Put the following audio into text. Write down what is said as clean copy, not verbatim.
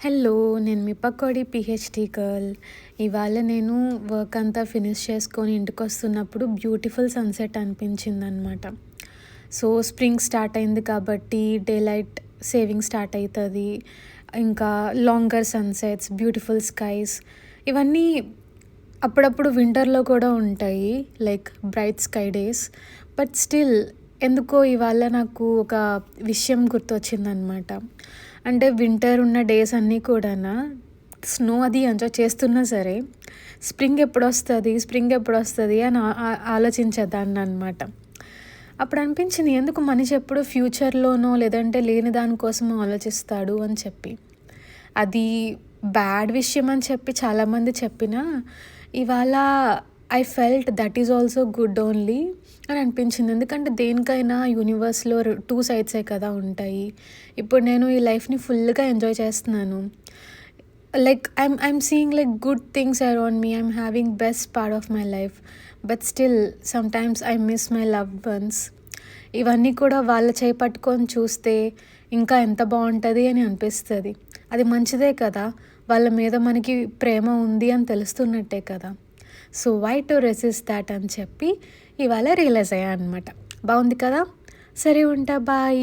Hello! నేను మీ పక్కోడి PhD girl. ఇవాళ నేను వర్క్ అంతా ఫినిష్ చేసుకొని ఇంటికొస్తున్నప్పుడు బ్యూటిఫుల్ సన్‌సెట్ అనిపించిందనమాట. సో, స్ప్రింగ్ స్టార్ట్ అయింది కాబట్టి డే లైట్ సేవింగ్ స్టార్ట్ అయితది. ఇంకా లాంగర్ సన్‌సెట్స్, బ్యూటిఫుల్ స్కైస్ ఇవన్నీ అప్పుడప్పుడు వింటర్‌లో కూడా ఉంటాయి. Like bright sky days. But still ఎందుకో ఇవాళ నాకు ఒక విషయం గుర్తొచ్చిందనమాట. అంటే వింటర్ ఉన్న డేస్ అన్నీ కూడానా స్నో అది ఎంజాయ్ చేస్తున్నా సరే, స్ప్రింగ్ ఎప్పుడొస్తది అని ఆలోచించేదాన్ననమాట. అప్పుడు అనిపించింది ఎందుకు మనిషి ఎప్పుడు ఫ్యూచర్‌లోనో లేదంటే లేని దాని కోసమో ఆలోచిస్తాడు అని చెప్పి. అది బ్యాడ్ విషయం అని చెప్పి చాలామంది చెప్పినా, ఇవాళ I felt that is also good only అని అనిపించింది. ఎందుకంటే దేనికైనా యూనివర్స్‌లో 2 సైడ్సే కదా ఉంటాయి. ఇప్పుడు నేను ఈ లైఫ్‌ని ఫుల్‌గా ఎంజాయ్ చేస్తున్నాను. Like I'm seeing like good things around me. I'm having best part of my life. But still sometimes I miss my loved ones. ఇవన్నీ కూడా వాళ్ళ చేయి పట్టుకొని చూస్తే ఇంకా ఎంత బావుంటది అని అనిపిస్తది. అది మంచిదే కదా! వాళ్ళ మీద మనకి ప్రేమ ఉంది అని తెలుస్తున్నట్టే కదా! So, why to resist thought అని చెప్పి ఇవాళ రియలైజ్ అయ్యా అనమాట. బావుంది కదా! సరే ఉంటా. బాయ్.